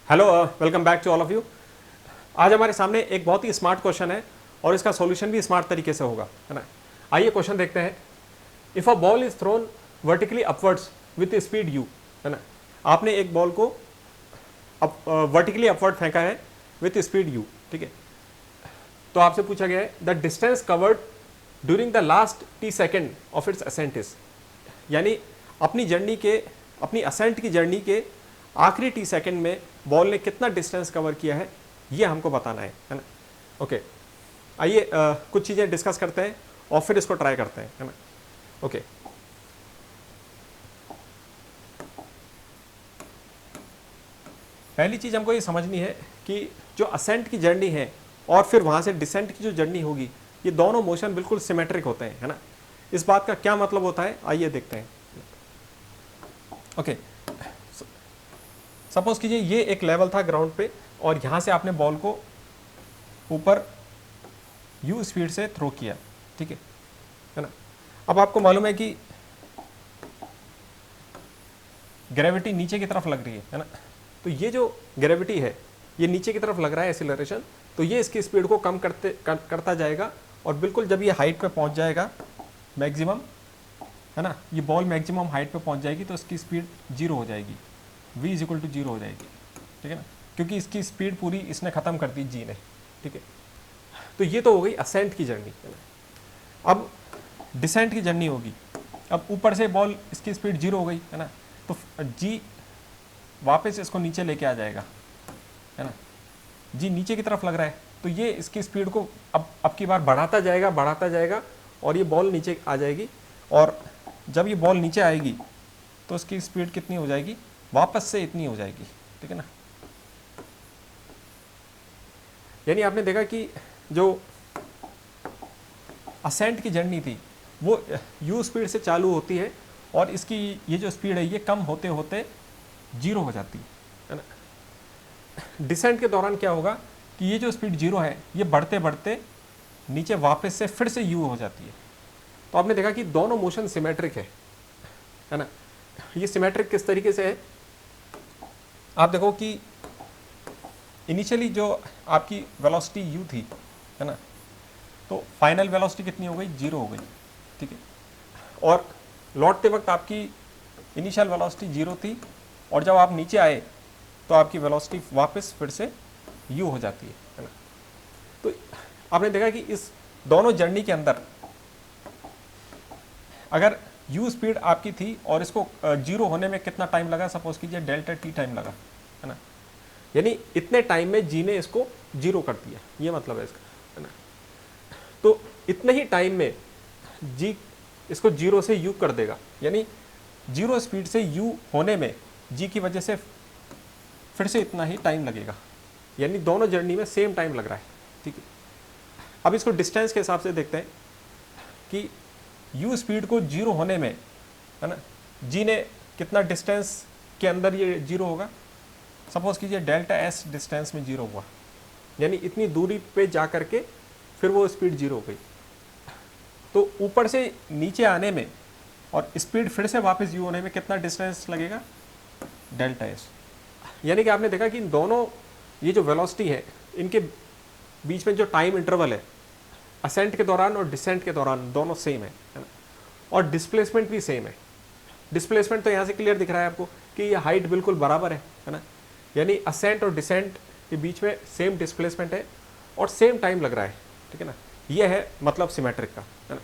Hello, welcome back to all of you. आज हमारे सामने एक बहुत ही स्मार्ट क्वेश्चन है और इसका सॉल्यूशन भी स्मार्ट तरीके से होगा, है ना। आइए क्वेश्चन देखते हैं। If a ball is thrown vertically upwards with speed you, है ना। आपने एक बॉल को वर्टिकली अपवर्ड फेंका है विथ स्पीड यू, ठीक है। तो आपसे पूछा गया है the distance covered during the last t second of its ascent is, यानी अपनी असेंट की जर्नी के आखिरी टी सेकंड में बॉल ने कितना डिस्टेंस कवर किया है, ये हमको बताना है ना। ओके, आइए कुछ चीज़ें डिस्कस करते हैं और फिर इसको ट्राई करते हैं, है ना। ओके, पहली चीज़ हमको ये समझनी है कि जो असेंट की जर्नी है और फिर वहाँ से डिसेंट की जो जर्नी होगी, ये दोनों मोशन बिल्कुल सिमेट्रिक होते हैं, है ना। इस बात का क्या मतलब होता है, आइए देखते हैं। ओके, सपोज कीजिए ये एक लेवल था ग्राउंड पे और यहाँ से आपने बॉल को ऊपर यू स्पीड से थ्रो किया, ठीक है ना। अब आपको मालूम है कि ग्रेविटी नीचे की तरफ लग रही है ना। तो ये जो ग्रेविटी है ये नीचे की तरफ लग रहा है, एक्सीलरेशन, तो ये इसकी स्पीड को कम करता जाएगा और बिल्कुल जब ये हाइट पे पहुंच जाएगा मैक्सिमम, है ना, ये बॉल मैक्सिमम हाइट पे पहुंच जाएगी तो इसकी स्पीड 0 हो जाएगी, v इज इक्वल टू 0 हो जाएगी, ठीक है ना, क्योंकि इसकी स्पीड पूरी इसने ख़त्म कर दी जी ने, ठीक है। तो ये तो हो गई असेंट की जर्नी, है ना। अब डिसेंट की जर्नी होगी। अब ऊपर से बॉल इसकी स्पीड 0 हो गई, है ना, तो जी वापस इसको नीचे लेके आ जाएगा, है ना। जी नीचे की तरफ लग रहा है तो ये इसकी स्पीड को अब की बार बढ़ाता जाएगा और ये बॉल नीचे आ जाएगी, और जब ये बॉल नीचे आएगी तो इसकी स्पीड कितनी हो जाएगी, वापस से इतनी हो जाएगी, ठीक है ना। यानी आपने देखा कि जो असेंट की जर्नी थी वो यू स्पीड से चालू होती है और इसकी ये जो स्पीड है ये कम होते होते 0 हो जाती है ना। डिसेंट के दौरान क्या होगा कि ये जो स्पीड 0 है ये बढ़ते बढ़ते नीचे वापस से फिर से यू हो जाती है। तो आपने देखा कि दोनों मोशन सिमेट्रिक है ना। ये सिमेट्रिक किस तरीके से है, आप देखो कि इनिशियली जो आपकी वेलोसिटी u थी, है ना, तो फाइनल वेलोसिटी कितनी हो गई, 0 हो गई, ठीक है। और लौटते वक्त आपकी इनिशियल वेलोसिटी 0 थी और जब आप नीचे आए तो आपकी वेलोसिटी वापस फिर से u हो जाती है ना। तो आपने देखा कि इस दोनों जर्नी के अंदर अगर u स्पीड आपकी थी और इसको 0 होने में कितना टाइम लगा, सपोज कीजिए डेल्टा t टाइम लगा, है ना, यानी इतने टाइम में जी ने इसको 0 कर दिया, ये मतलब है इसका, है ना। तो इतने ही टाइम में जी इसको 0 से u कर देगा, यानी 0 स्पीड से u होने में जी की वजह से फिर से इतना ही टाइम लगेगा, यानी दोनों जर्नी में सेम टाइम लग रहा है, ठीक है। अब इसको डिस्टेंस के हिसाब से देखते हैं कि u स्पीड को 0 होने में, है ना, जी ने कितना डिस्टेंस के अंदर ये 0 होगा, सपोज कीजिए डेल्टा s डिस्टेंस में 0 हुआ, यानी इतनी दूरी पे जा करके फिर वो स्पीड 0 हो गई। तो ऊपर से नीचे आने में और स्पीड फिर से वापस u होने में कितना डिस्टेंस लगेगा, डेल्टा s। यानी कि आपने देखा कि इन दोनों ये जो वेलोसिटी है इनके बीच में जो टाइम इंटरवल है असेंट के दौरान और डिसेंट के दौरान दोनों सेम है ना। और डिस्प्लेसमेंट भी सेम है। डिस्प्लेसमेंट तो यहाँ से क्लियर दिख रहा है आपको कि ये हाइट बिल्कुल बराबर है ना, यानी असेंट और डिसेंट के बीच में सेम डिस्प्लेसमेंट है और सेम टाइम लग रहा है, ठीक है ना। ये है मतलब सिमेट्रिक का, है ना।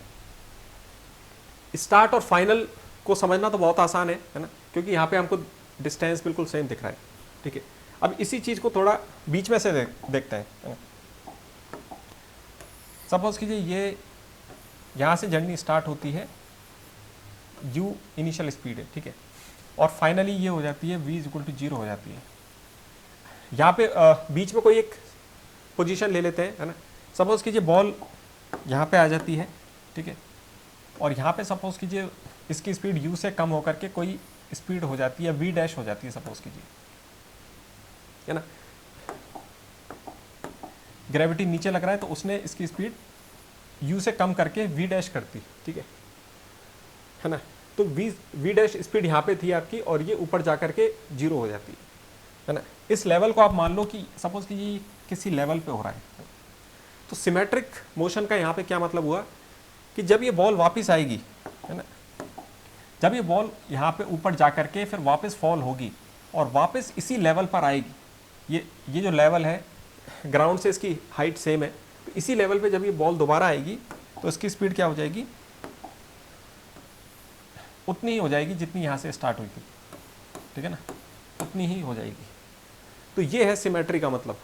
स्टार्ट और फाइनल को समझना तो बहुत आसान है ना, क्योंकि यहाँ पे हमको डिस्टेंस बिल्कुल सेम दिख रहा है, ठीक है। अब इसी चीज़ को थोड़ा बीच में से देखते हैं, है ना। सपोज कीजिए ये यहाँ से जर्नी स्टार्ट होती है, u इनिशियल स्पीड है, ठीक है, और फाइनली ये हो जाती है v इज इक्वल टू 0 हो जाती है। यहाँ पे बीच में कोई एक पोजीशन ले लेते हैं, है ना। सपोज कीजिए बॉल यहाँ पे आ जाती है, ठीक है, और यहाँ पे सपोज कीजिए इसकी स्पीड u से कम होकर के कोई स्पीड हो जाती है, v डैश हो जाती है, सपोज कीजिए, है ना। ग्रेविटी नीचे लग रहा है तो उसने इसकी स्पीड u से कम करके v डैश करती, ठीक है ना। तो v डैश स्पीड यहाँ पे थी आपकी और ये ऊपर जा करके 0 हो जाती है। है ना। इस लेवल को आप मान लो कि सपोज कि ये किसी लेवल पे हो रहा है, तो सिमेट्रिक मोशन का यहाँ पे क्या मतलब हुआ कि जब ये बॉल वापस आएगी, है ना, जब ये बॉल यहाँ पे ऊपर जा करके फिर वापस फॉल होगी और वापस इसी लेवल पर आएगी, ये जो लेवल है ग्राउंड से इसकी हाइट सेम है, तो इसी लेवल पे जब ये बॉल दोबारा आएगी तो इसकी स्पीड क्या हो जाएगी, उतनी ही हो जाएगी जितनी यहाँ से स्टार्ट हुई थी, ठीक है ना, उतनी ही हो जाएगी। तो ये है सिमेट्री का मतलब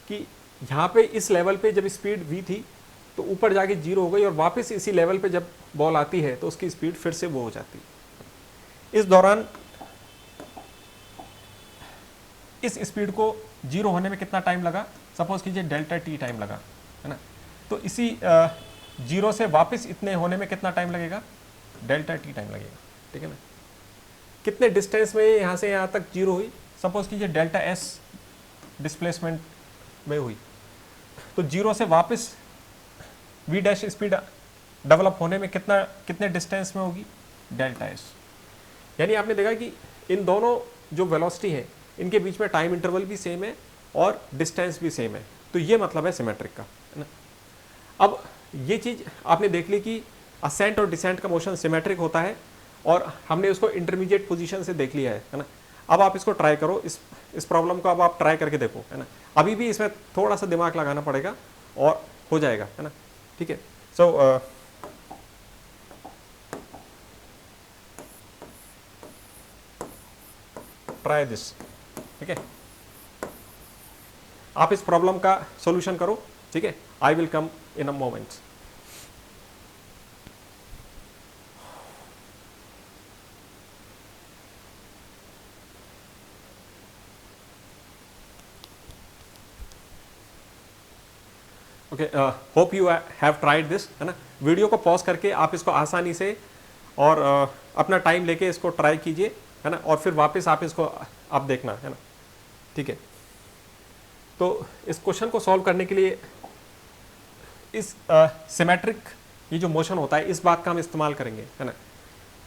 कि यहाँ पे इस लेवल पे जब स्पीड v थी तो ऊपर जाके 0 हो गई और वापस इसी लेवल पे जब बॉल आती है तो उसकी स्पीड फिर से वो हो जाती है। इस दौरान इस स्पीड को 0 होने में कितना टाइम लगा, सपोज कीजिए डेल्टा टी टाइम लगा, है ना। तो इसी 0 से वापस इतने होने में कितना टाइम लगेगा, डेल्टा टी टाइम लगेगा, ठीक है ना। कितने डिस्टेंस में यहाँ से यहाँ तक 0 हुई, सपोज कीजिए डेल्टा एस डिस्प्लेसमेंट में हुई, तो 0 से वापस v डैश स्पीड डेवलप होने में कितने डिस्टेंस में होगी, डेल्टा एस। यानी आपने देखा कि इन दोनों जो वेलोसिटी है इनके बीच में टाइम इंटरवल भी सेम है और डिस्टेंस भी सेम है, तो ये मतलब है सिमेट्रिक का, है ना। अब ये चीज़ आपने देख ली कि असेंट और डिसेंट का मोशन सिमेट्रिक होता है और हमने उसको इंटरमीडिएट पोजीशन से देख लिया है ना। अब आप इसको ट्राई करो, इस प्रॉब्लम को अब आप ट्राई करके देखो, है ना। अभी भी इसमें थोड़ा सा दिमाग लगाना पड़ेगा और हो जाएगा, है ना, ठीक है। सो ट्राई दिस, ठीक है। आप इस प्रॉब्लम का सॉल्यूशन करो, ठीक है। I will come in a moment. Okay, hope you have tried this, है ना। वीडियो को पॉज करके आप इसको आसानी से और अपना टाइम लेके इसको ट्राई कीजिए, है ना, और फिर वापस आप इसको आप देखना, है ना, ठीक है। तो इस क्वेश्चन को सॉल्व करने के लिए इस सिमेट्रिक ये जो मोशन होता है इस बात का हम इस्तेमाल करेंगे, है ना।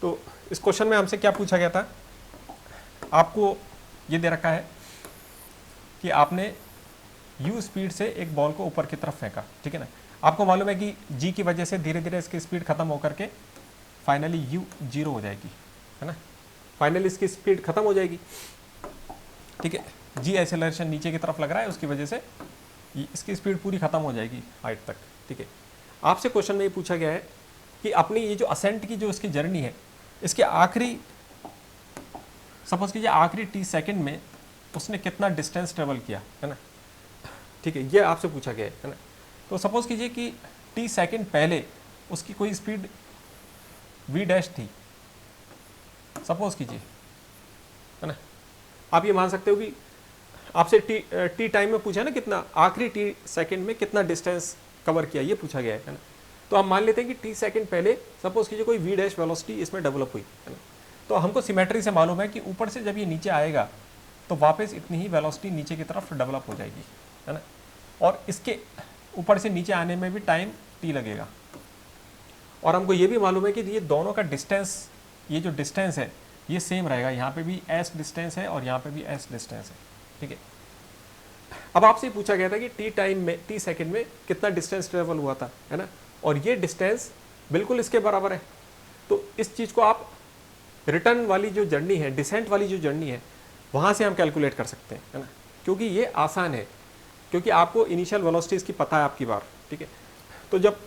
तो इस क्वेश्चन में हमसे क्या पूछा गया था, आपको ये दे रखा है कि आपने u स्पीड से एक बॉल को ऊपर की तरफ फेंका, ठीक है ना। आपको मालूम है कि g की वजह से धीरे धीरे इसकी स्पीड खत्म होकर के फाइनली u 0 हो जाएगी, है ना। फाइनली इसकी स्पीड खत्म हो जाएगी, ठीक है। g एक्सेलरेशन नीचे की तरफ लग रहा है, उसकी वजह से इसकी स्पीड पूरी खत्म हो जाएगी हाइट तक, ठीक है। आपसे क्वेश्चन में ये पूछा गया है कि अपनी ये जो असेंट की जो इसकी जर्नी है इसके आखिरी, सपोज कीजिए आखिरी t सेकंड में उसने कितना डिस्टेंस ट्रेवल किया, है ना, ठीक है। ये आपसे पूछा गया है ना। तो सपोज कीजिए कि t सेकंड पहले उसकी कोई स्पीड v डैश थी, सपोज कीजिए, है ना। आप ये मान सकते हो कि आपसे t टाइम में पूछा है ना, कितना आखिरी t सेकंड में कितना डिस्टेंस कवर किया, ये पूछा गया है ना। तो हम मान लेते हैं कि t सेकंड पहले सपोज कीजिए कोई v डैश वेलोसिटी इसमें डेवलप हुई, है ना। तो हमको सिमेट्री से मालूम है कि ऊपर से जब ये नीचे आएगा तो वापस इतनी ही वेलोसिटी नीचे की तरफ डेवलप हो जाएगी, है ना। और इसके ऊपर से नीचे आने में भी टाइम t लगेगा। और हमको ये भी मालूम है कि ये दोनों का डिस्टेंस, ये जो डिस्टेंस है ये सेम रहेगा, यहाँ पे भी s डिस्टेंस है और यहाँ पे भी s डिस्टेंस है, ठीक है। अब आपसे पूछा गया था कि t टाइम में, t सेकंड में कितना डिस्टेंस ट्रेवल हुआ था, है ना। और ये डिस्टेंस बिल्कुल इसके बराबर है। तो इस चीज़ को आप रिटर्न वाली जो जर्नी है, डिसेंट वाली जो जर्नी है, वहाँ से हम कैलकुलेट कर सकते हैं, है ना। क्योंकि ये आसान है, क्योंकि आपको इनिशियल वेलोसिटीज़ की पता है आपकी बार, ठीक है। तो जब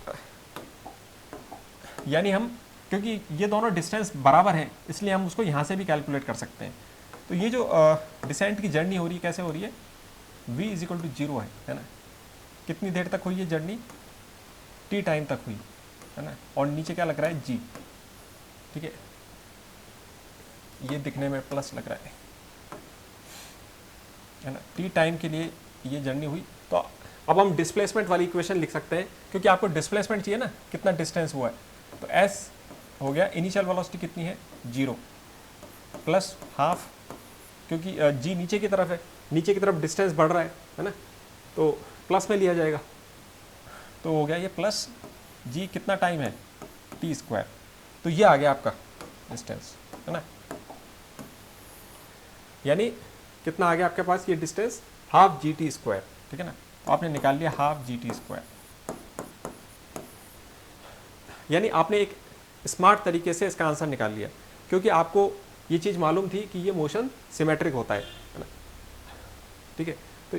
यानी हम, क्योंकि ये दोनों डिस्टेंस बराबर है इसलिए हम उसको यहाँ से भी कैलकुलेट कर सकते हैं। तो ये जो डिसेंट की जर्नी हो रही है कैसे हो रही है, v इज इक्वल टू 0 है ना। कितनी देर तक हुई ये जर्नी, t टाइम तक हुई, है ना। और नीचे क्या लग रहा है, g, ठीक है। ये दिखने में प्लस लग रहा है ना। t टाइम के लिए ये जर्नी हुई। तो अब हम डिस्प्लेसमेंट वाली इक्वेशन लिख सकते हैं, क्योंकि आपको डिस्प्लेसमेंट चाहिए ना, कितना डिस्टेंस हुआ है। तो s हो गया, इनिशियल वेलोसिटी कितनी है 0 प्लस हाफ, क्योंकि g नीचे की तरफ है, नीचे की तरफ डिस्टेंस बढ़ रहा है ना, तो प्लस में लिया जाएगा। तो हो गया ये प्लस g, कितना टाइम है t स्क्वायर। तो ये आ गया आपका डिस्टेंस, है ना। यानी कितना आ गया आपके पास ये distance, half G T square, ठीक है ना। तो आपने निकाल लिया हाफ जी टी स्क्वायर, यानी आपने एक स्मार्ट तरीके से इसका आंसर निकाल लिया, क्योंकि आपको ये चीज़ मालूम थी कि ये मोशन सिमेट्रिक होता है ना, ठीक है। तो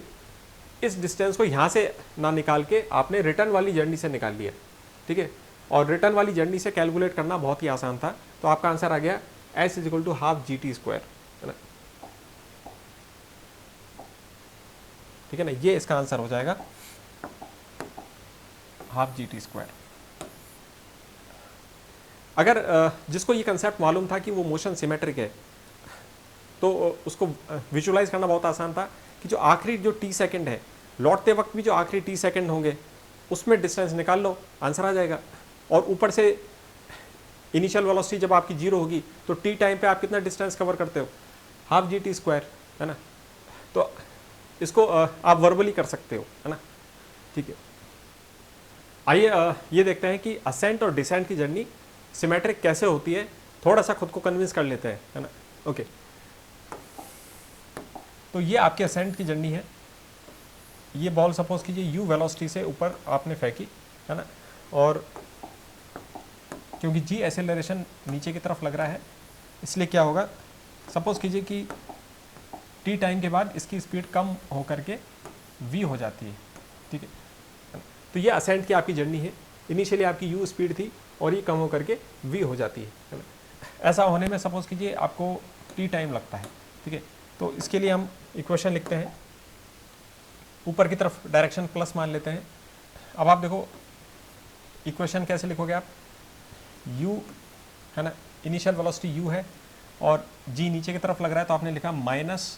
इस डिस्टेंस को यहाँ से ना निकाल के आपने रिटर्न वाली जर्नी से निकाल लिया, ठीक है। और रिटर्न वाली जर्नी से कैलकुलेट करना बहुत ही आसान था, तो आपका आंसर आ गया S is equal to half G T square, है ना, ठीक है ना। ये इसका आंसर हो जाएगा हाफ जी टी स्क्वायर। अगर जिसको ये कंसेप्ट मालूम था कि वो मोशन सिमेट्रिक है, तो उसको विजुलाइज करना बहुत आसान था कि जो आखिरी जो टी सेकंड है, लौटते वक्त भी जो आखिरी टी सेकंड होंगे उसमें डिस्टेंस निकाल लो, आंसर आ जाएगा। और ऊपर से इनिशियल वेलोसिटी जब आपकी जीरो होगी तो टी टाइम पे आप कितना डिस्टेंस कवर करते हो, हाफ जी टी स्क्वायर, है ना। तो इसको आप वर्बली कर सकते हो, है ना, ठीक है। आइए ये देखते हैं कि असेंट और डिसेंट की जर्नी सिमेट्रिक कैसे होती है, थोड़ा सा खुद को कन्विंस कर लेते हैं, है ना। ओके, तो ये आपके असेंट की जर्नी है। ये बॉल सपोज कीजिए यू वेलोसिटी से ऊपर आपने फेंकी, है ना, और क्योंकि जी एक्सेलरेशन नीचे की तरफ लग रहा है, इसलिए क्या होगा, सपोज कीजिए कि टी टाइम के बाद इसकी स्पीड कम होकर के वी हो जाती है, ठीक है। तो ये असेंट की आपकी जर्नी है। इनिशियली आपकी यू स्पीड थी और ये कम होकर के वी हो जाती है ना। ऐसा होने में सपोज कीजिए आपको टी टाइम लगता है, ठीक है। तो इसके लिए हम इक्वेशन लिखते हैं, ऊपर की तरफ डायरेक्शन प्लस मान लेते हैं। अब आप देखो इक्वेशन कैसे लिखोगे आप, u है ना, इनिशियल वेलोसिटी u है और g नीचे की तरफ लग रहा है, तो आपने लिखा माइनस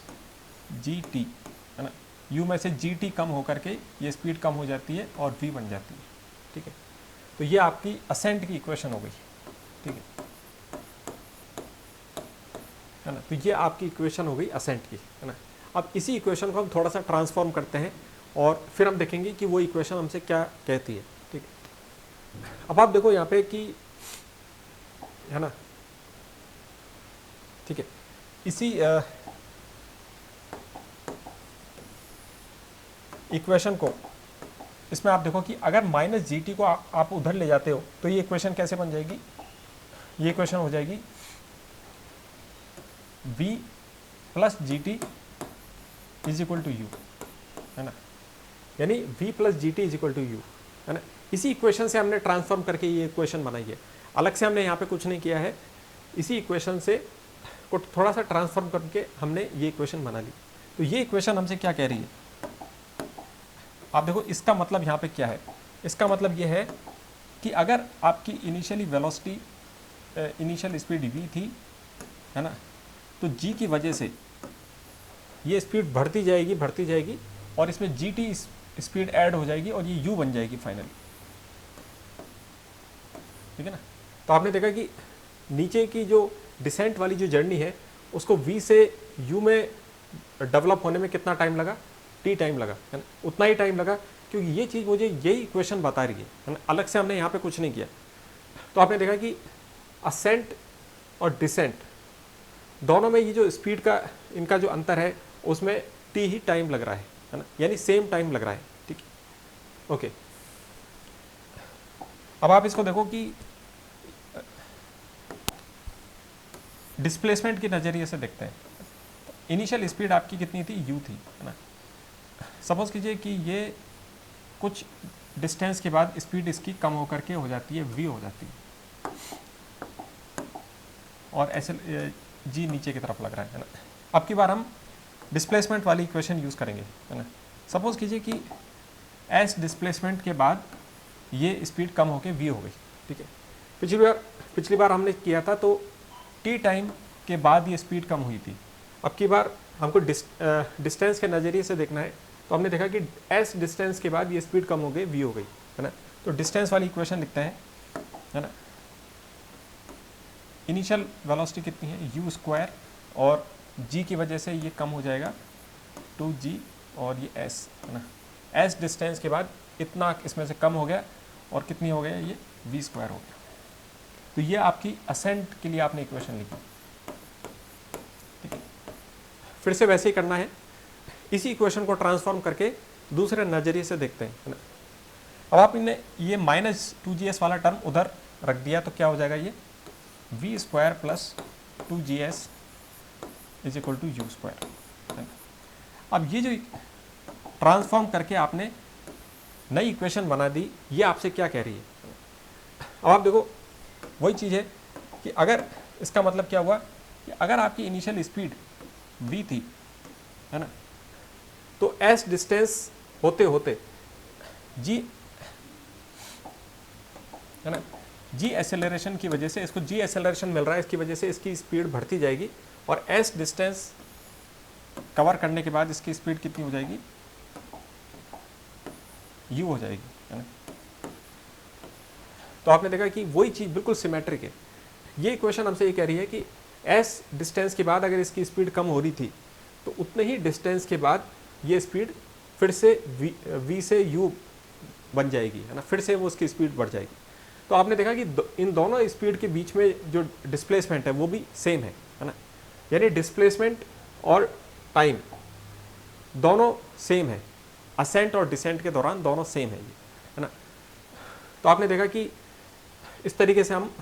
जी टी, है ना। u में से जी टी कम होकर के ये स्पीड कम हो जाती है और v बन जाती है, ठीक है। तो ये आपकी असेंट की इक्वेशन हो गई, ठीक है ना। तो ये आपकी इक्वेशन हो गई असेंट की, है ना। अब इसी इक्वेशन को हम थोड़ा सा ट्रांसफॉर्म करते हैं और फिर हम देखेंगे कि वो इक्वेशन हमसे क्या कहती है, ठीक है। अब आप देखो यहाँ पे कि, है ना, ठीक है, इसी इक्वेशन को, इसमें आप देखो कि अगर माइनस जी टी को आप उधर ले जाते हो तो ये इक्वेशन कैसे बन जाएगी, ये इक्वेशन हो जाएगी v plus G T is equal to U, है ना, यानी v plus G T is equal to U, है ना। इसी इक्वेशन से हमने ट्रांसफॉर्म करके ये इक्वेशन बनाई है, अलग से हमने यहाँ पे कुछ नहीं किया है, इसी इक्वेशन से को थोड़ा सा ट्रांसफॉर्म करके हमने ये इक्वेशन बना ली। तो ये इक्वेशन हमसे क्या कह रही है, आप देखो इसका मतलब यहाँ पे क्या है, इसका मतलब ये है कि अगर आपकी initially velocity initial speed v थी, है ना, तो g की वजह से ये स्पीड बढ़ती जाएगी और इसमें gt स्पीड ऐड हो जाएगी और ये u बन जाएगी फाइनली, ठीक है ना। तो आपने देखा कि नीचे की जो डिसेंट वाली जो जर्नी है उसको v से u में डेवलप होने में कितना टाइम लगा, t टाइम लगा, है ना। उतना ही टाइम लगा क्योंकि ये चीज़ मुझे यही इक्वेशन बता रही है ना, अलग से हमने यहाँ पे कुछ नहीं किया। तो आपने देखा कि असेंट और डिसेंट दोनों में ये जो स्पीड का इनका जो अंतर है उसमें t ही टाइम लग रहा है ना, यानी सेम टाइम लग रहा है, ठीक है। ओके, अब आप इसको देखो कि डिस्प्लेसमेंट के नज़रिए से देखते हैं। इनिशियल स्पीड आपकी कितनी थी, u थी, है ना। सपोज कीजिए कि ये कुछ डिस्टेंस के बाद स्पीड इसकी कम होकर के हो जाती है, v हो जाती है और ऐसे g नीचे की तरफ लग रहा है ना। अब की बार हम डिस्प्लेसमेंट वाली इक्वेशन यूज़ करेंगे, है ना। सपोज कीजिए कि s डिस्प्लेसमेंट के बाद ये स्पीड कम होकर v हो गई, ठीक है। पिछली बार हमने किया था तो t टाइम के बाद ये स्पीड कम हुई थी। अब की बार हमको डिस्टेंस के नज़रिए से देखना है, तो हमने देखा कि s डिस्टेंस के बाद ये स्पीड कम हो गई, v हो गई, है ना। तो डिस्टेंस वाली इक्वेशन लिखते हैं, है ना। इनिशियल वेलोसिटी कितनी है, u स्क्वायर, और g की वजह से ये कम हो जाएगा 2g और ये s, है ना। s डिस्टेंस के बाद इतना इसमें से कम हो गया और कितनी हो गया, ये v स्क्वायर हो गया। तो ये आपकी असेंट के लिए आपने इक्वेशन लिखी, ठीक है। फिर से वैसे ही करना है, इसी इक्वेशन को ट्रांसफॉर्म करके दूसरे नज़रिए से देखते हैं, है ना। अब आप इन्हें ये -2GS वाला टर्म उधर रख दिया तो क्या हो जाएगा, ये v² plus 2GS is equal to u², है ना। अब ये जो ट्रांसफॉर्म करके आपने नई इक्वेशन बना दी, ये आपसे क्या कह रही है। अब आप देखो वही चीज़ है कि अगर इसका मतलब क्या हुआ कि अगर आपकी इनिशियल स्पीड v थी, है ना, तो s डिस्टेंस होते होते g, है ना, g एक्सेलरेशन की वजह से, इसको g एक्सेलरेशन मिल रहा है, इसकी वजह से इसकी स्पीड बढ़ती जाएगी और s डिस्टेंस कवर करने के बाद इसकी स्पीड कितनी हो जाएगी, u हो जाएगी, है ना। तो आपने देखा कि वही चीज़ बिल्कुल सिमेट्रिक है। ये इक्वेशन हमसे ये कह रही है कि s डिस्टेंस के बाद अगर इसकी स्पीड कम हो रही थी तो उतने ही डिस्टेंस के बाद ये स्पीड फिर से v से u बन जाएगी, है ना, फिर से वो उसकी स्पीड बढ़ जाएगी। तो आपने देखा कि इन दोनों स्पीड के बीच में जो डिस्प्लेसमेंट है वो भी सेम है ना, यानी डिस्प्लेसमेंट और टाइम दोनों सेम है, असेंट और डिसेंट के दौरान दोनों सेम है ना। तो आपने देखा कि इस तरीके से हम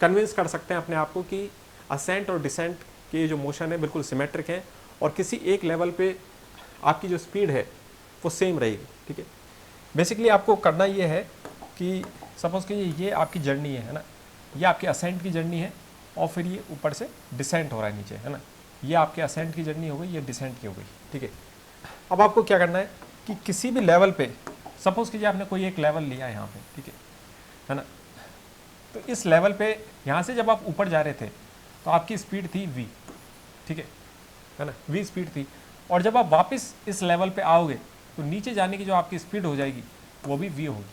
कन्विंस कर सकते हैं अपने आप को कि असेंट और डिसेंट के जो मोशन है बिल्कुल सिमेट्रिक है और किसी एक लेवल पे आपकी जो स्पीड है वो सेम रहेगी, ठीक है। बेसिकली आपको करना ये है कि सपोज कि ये आपकी जर्नी है ना, ये आपके असेंट की जर्नी है और फिर ये ऊपर से डिसेंट हो रहा है नीचे, है ना, ये आपके असेंट की जर्नी हो गई, ये डिसेंट की हो गई, ठीक है। अब आपको क्या करना है कि किसी भी लेवल पे, सपोज कीजिए आपने कोई एक लेवल लिया है यहाँ पे, ठीक है ना, तो इस लेवल पे यहाँ से जब आप ऊपर जा रहे थे तो आपकी स्पीड थी v, ठीक है ना, v स्पीड थी, और जब आप वापस इस लेवल पे आओगे तो नीचे जाने की जो आपकी स्पीड हो जाएगी वो भी v होगी,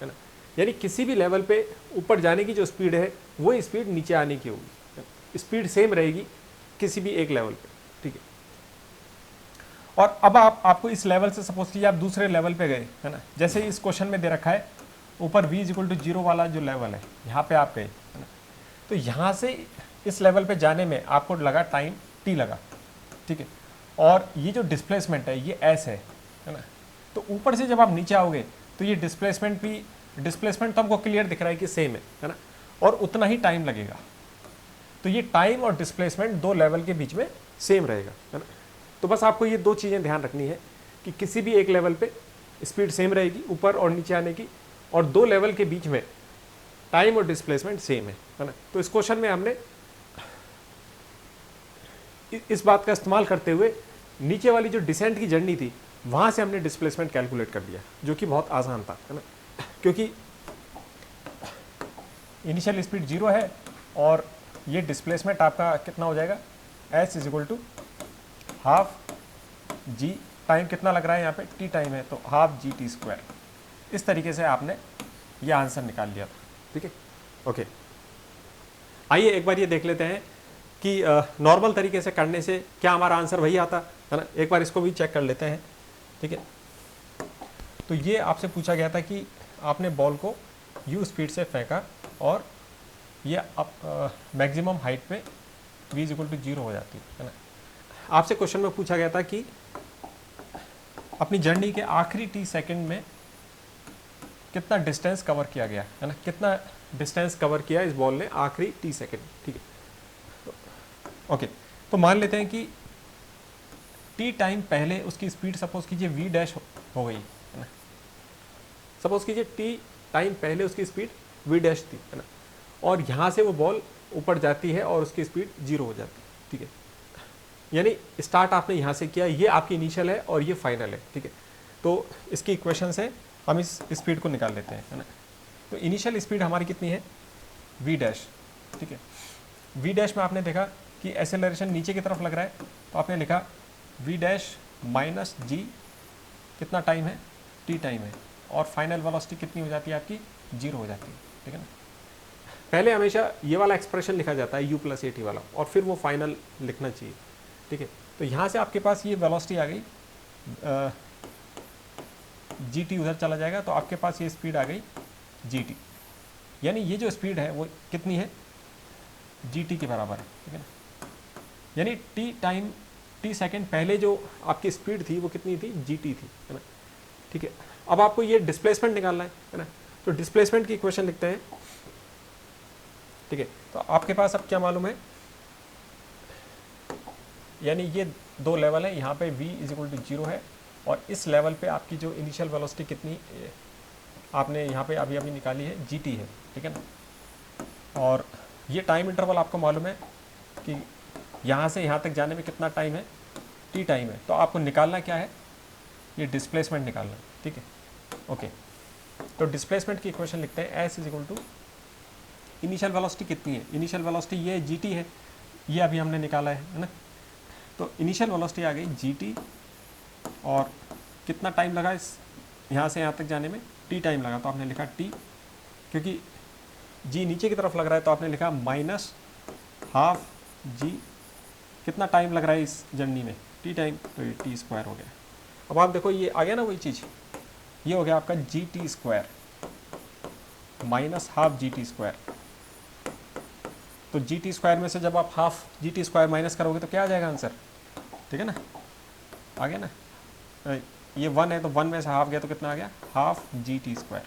है ना। यानी किसी भी लेवल पे ऊपर जाने की जो स्पीड है वो स्पीड नीचे आने की होगी, स्पीड सेम रहेगी किसी भी एक लेवल पे, ठीक है। और अब आपको इस लेवल से सपोज कीजिए आप दूसरे लेवल पे गए, है ना, जैसे इस क्वेश्चन में दे रखा है ऊपर v = 0 वाला जो लेवल है, यहाँ पे आप गए, है ना, तो यहाँ से इस लेवल पे जाने में आपको लगा टाइम t लगा, ठीक है, और ये जो डिस्प्लेसमेंट है ये s है ना। तो ऊपर से जब आप नीचे आओगे तो ये डिस्प्लेसमेंट तो हमको क्लियर दिख रहा है कि सेम है ना, और उतना ही टाइम लगेगा। तो ये टाइम और डिस्प्लेसमेंट दो लेवल के बीच में सेम रहेगा, है ना। तो बस आपको ये दो चीज़ें ध्यान रखनी है कि किसी भी एक लेवल पे स्पीड सेम रहेगी ऊपर और नीचे आने की, और दो लेवल के बीच में टाइम और डिस्प्लेसमेंट सेम है ना। तो इस क्वेश्चन में हमने इस बात का इस्तेमाल करते हुए नीचे वाली जो डिसेंट की जर्नी थी वहाँ से हमने डिस्प्लेसमेंट कैलकुलेट कर दिया, जो कि बहुत आसान था, है ना, क्योंकि इनिशियल स्पीड 0 है और ये डिस्प्लेसमेंट आपका कितना हो जाएगा, s = हाफ g, टाइम कितना लग रहा है यहाँ पे, t टाइम है, तो हाफ GT²। इस तरीके से आपने ये आंसर निकाल लिया था, ठीक है, ओके। आइए एक बार ये देख लेते हैं कि नॉर्मल तरीके से करने से क्या हमारा आंसर वही आता है ना। एक बार इसको भी चेक कर लेते हैं, ठीक है। तो ये आपसे पूछा गया था कि आपने बॉल को u स्पीड से फेंका और ये मैक्सिमम हाइट पे v = 0 हो जाती है ना। आपसे क्वेश्चन में पूछा गया था कि अपनी जर्नी के आखिरी t सेकंड में कितना डिस्टेंस कवर किया गया, है ना, कितना डिस्टेंस कवर किया इस बॉल ने आखिरी t सेकंड, ठीक है। ओके, तो मान लेते हैं कि t टाइम पहले उसकी स्पीड सपोज कीजिए v' हो गई, है ना। सपोज कीजिए t टाइम पहले उसकी स्पीड v' थी, है ना, और यहाँ से वो बॉल ऊपर जाती है और उसकी स्पीड 0 हो जाती है, ठीक है। यानी स्टार्ट आपने यहाँ से किया, ये आपकी इनिशियल है और ये फाइनल है, ठीक है। तो इसकी इक्वेशन से हम इस स्पीड को निकाल लेते हैं, है ना। तो इनिशियल स्पीड हमारी कितनी है, v', ठीक है। v' में आपने देखा कि एक्सेलरेशन नीचे की तरफ लग रहा है, तो आपने लिखा v' - g, कितना टाइम है, t टाइम है, और फाइनल वेलोसिटी कितनी हो जाती है आपकी, 0 हो जाती है, ठीक है ना। पहले हमेशा ये वाला एक्सप्रेशन लिखा जाता है u + at वाला, और फिर वो फाइनल लिखना चाहिए, ठीक है। तो यहाँ से आपके पास ये वेलोसिटी आ गई, gt उधर चला जाएगा, तो आपके पास ये स्पीड आ गई gt, यानी ये जो स्पीड है वो कितनी है, gt के बराबर है, ठीक है ना। यानी t टाइम टी सेकंड पहले जो आपकी स्पीड थी वो कितनी थी, जी टी थी, है ना। ठीक है, अब आपको ये डिस्प्लेसमेंट निकालना है ना। तो डिस्प्लेसमेंट की इक्वेशन लिखते हैं। ठीक है, तो आपके पास अब क्या मालूम है, यानी ये दो लेवल है, यहाँ पे v इज इक्वल टू 0 है और इस लेवल पे आपकी जो इनिशियल वेलोसिटी कितनी आपने यहाँ पे अभी अभी निकाली है, gt है। ठीक है ना, और ये टाइम इंटरवल आपको मालूम है कि यहाँ से यहाँ तक जाने में कितना टाइम है, t टाइम है। तो आपको निकालना क्या है, ये डिस्प्लेसमेंट निकालना है। ठीक है, ओके। तो डिस्प्लेसमेंट की इक्वेशन लिखते हैं, s is equal to initial velocity कितनी है, इनिशियल वेलोसिटी ये gt है, ये अभी हमने निकाला है ना। तो इनिशियल वेलोसिटी आ गई gt और कितना टाइम लगा इस यहाँ से यहाँ तक जाने में, t टाइम लगा। तो आपने लिखा t, क्योंकि g नीचे की तरफ लग रहा है तो आपने लिखा माइनस हाफ g, कितना टाइम लग रहा है इस जर्नी में, t टाइम, तो ये t स्क्वायर हो गया। अब आप देखो ये आ गया ना वही चीज़, ये हो गया आपका gt square minus half gt square. तो gt स्क्वायर में से जब आप हाफ gt स्क्वायर माइनस करोगे तो क्या आ जाएगा आंसर, ठीक है ना, आ गया ना। ये 1 है तो 1 में से हाफ गया तो कितना आ गया, हाफ gt स्क्वायर।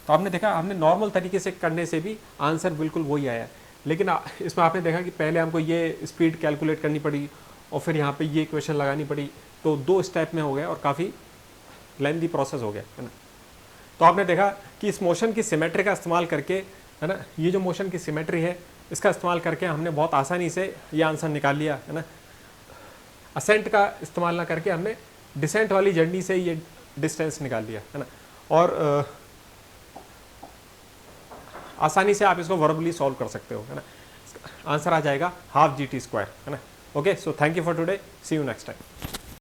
तो आपने देखा, हमने नॉर्मल तरीके से करने से भी आंसर बिल्कुल वही आया, लेकिन इसमें आपने देखा कि पहले हमको ये स्पीड कैलकुलेट करनी पड़ी और फिर यहाँ पे ये इक्वेशन लगानी पड़ी, तो 2 स्टेप में हो गया और काफ़ी लेंथी प्रोसेस हो गया, है ना। तो आपने देखा कि इस मोशन की सिमेट्री का इस्तेमाल करके, है ना, ये जो मोशन की सिमेट्री है इसका इस्तेमाल करके हमने बहुत आसानी से ये आंसर निकाल लिया, है ना। असेंट का इस्तेमाल ना करके हमने डिसेंट वाली जर्नी से ये डिस्टेंस निकाल लिया, है ना। और आसानी से आप इसको वर्बली सॉल्व कर सकते हो, है ना। आंसर आ जाएगा हाफ gt स्क्वायर, है ना। Okay, so thank you for today, see you next time.